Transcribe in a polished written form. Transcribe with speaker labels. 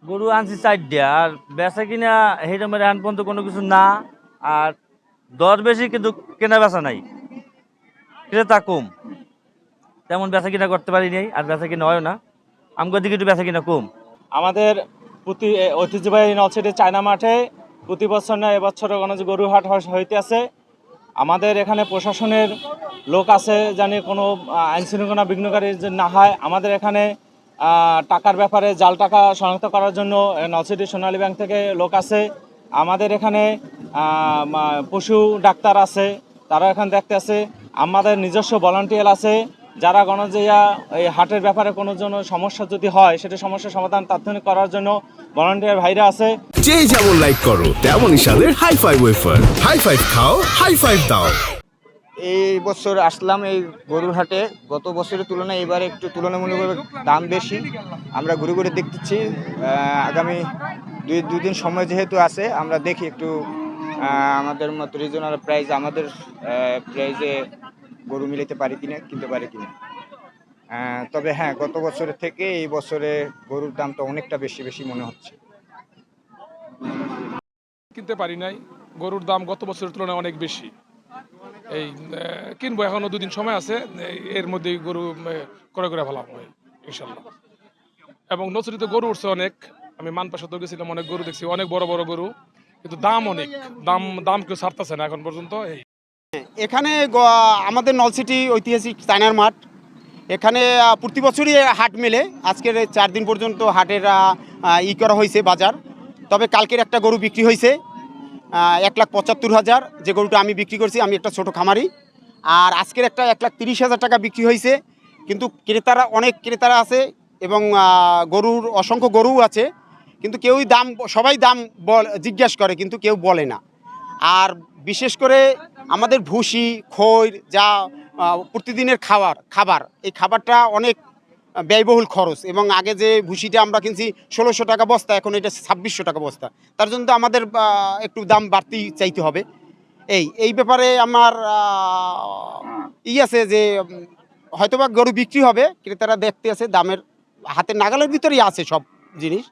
Speaker 1: গরু আনছি 4টা আর বেচা কিনা সেইটা মেরে এখন পর্যন্ত কোনো কিছু না। আর দর বেশি কিন্তু কেনা বেচা নাই, ক্রেতা কম, তেমন বেচা কিনা করতে পারি নাই আর বেচা কিনা হয় না। আমগো দিকে একটু বেচা কিনা কম।
Speaker 2: আমাদের প্রতি ঐতিহ্যবাহী নলছিটি চায়না মাঠে প্রতি বছর না এবছর গরু হাট হইতে আছে। আমাদের এখানে প্রশাসনের লোক আছে জানি কোনো আইন শৃঙ্খলা বিঘ্নকারী না হয়। আমাদের এখানে টাকার ব্যাপারে জাল টাকা শনাক্ত করার জন্য নলছিটি সোনালী ব্যাংক থেকে লোক আছে। আমাদের এখানে পশু ডাক্তার আছে, তারা এখানে দেখতে আছে। আমাদের নিজস্ব ভলান্টিয়ার আছে, যারা গণজিয়া এই হাটের ব্যাপারে কোনো জন্য সমস্যা যদি হয় সেটা সমস্যার সমাধান তাৎক্ষণিক করার জন্য ভলান্টিয়ার ভাইরা আছে।
Speaker 3: যে যেমন লাইক করো তেমনই স্বাদের high five wafer. High five খাও, হাই ফাইভ দাও।
Speaker 4: এই বছর আসলাম এই গরুর হাটে। গত বছরের তুলনায় এবারে একটু তুলনামূলকভাবে দাম বেশি। আমরা ঘুরে ঘুরে দেখতেছি। আগামী দুই দিন সময় যেহেতু আছে, আমরা দেখি একটু আমাদের মতো রিজনাল প্রাইস, আমাদের প্রাইজে গরু মিলাতে পারি কিনা, কিনতে পারি কিনা। তবে হ্যাঁ, গত বছরের থেকে এই বছরে গরুর দামটা অনেকটা বেশি বেশি মনে হচ্ছে।
Speaker 5: কিনতে পারি নাই, গরুর দাম গত বছরের তুলনায় অনেক বেশি। এই কিনবো, এখনো 2 দিন সময় আছে, এর মধ্যেই গরু ক্রয় করে ফেলা হয় ইনশাল্লাহ। এবং নচরিতে গরু উঠছে অনেক। আমি মানপাশাতেও গেছিলাম, অনেক গরু দেখছি, অনেক বড় বড় গরু, কিন্তু দাম অনেক, দাম কেউ ছাড়তেছে না এখন পর্যন্ত।
Speaker 6: এখানে আমাদের নলছিটি ঐতিহাসিক চায়নার মাঠ। এখানে প্রতি বছরই হাট মেলে। আজকের 4 দিন পর্যন্ত হাটের করা হয়েছে বাজার। তবে কালকের একটা গরু বিক্রি হয়েছে 1,75,000, যে গরুটা আমি বিক্রি করছি, আমি একটা ছোট খামারি। আর আজকের একটা 1,30,000 টাকা বিক্রি হয়েছে। কিন্তু অনেক ক্রেতারা আছে এবং গরুর অসংখ্য গরুও আছে, কিন্তু কেউই সবাই দাম জিজ্ঞাসা করে, কিন্তু কেউ বলে না। আর বিশেষ করে আমাদের ভুসি খৈর যা প্রতিদিনের খাবার, এই খাবারটা অনেক ব্যয়বহুল খরচ। এবং আগে যে ভুসিটা আমরা কিনছি 1,600 টাকা বস্তা, এখন এটা 2,600 টাকা বস্তা। তার জন্য তো আমাদের একটু দাম বাড়তি চাইতে হবে। এই ব্যাপারে আমার আছে যে হয়তোবা গরু বিক্রি হবে, ক্রেতারা দেখতে আছে, দামের হাতের নাগালের ভিতরেই আছে সব জিনিস।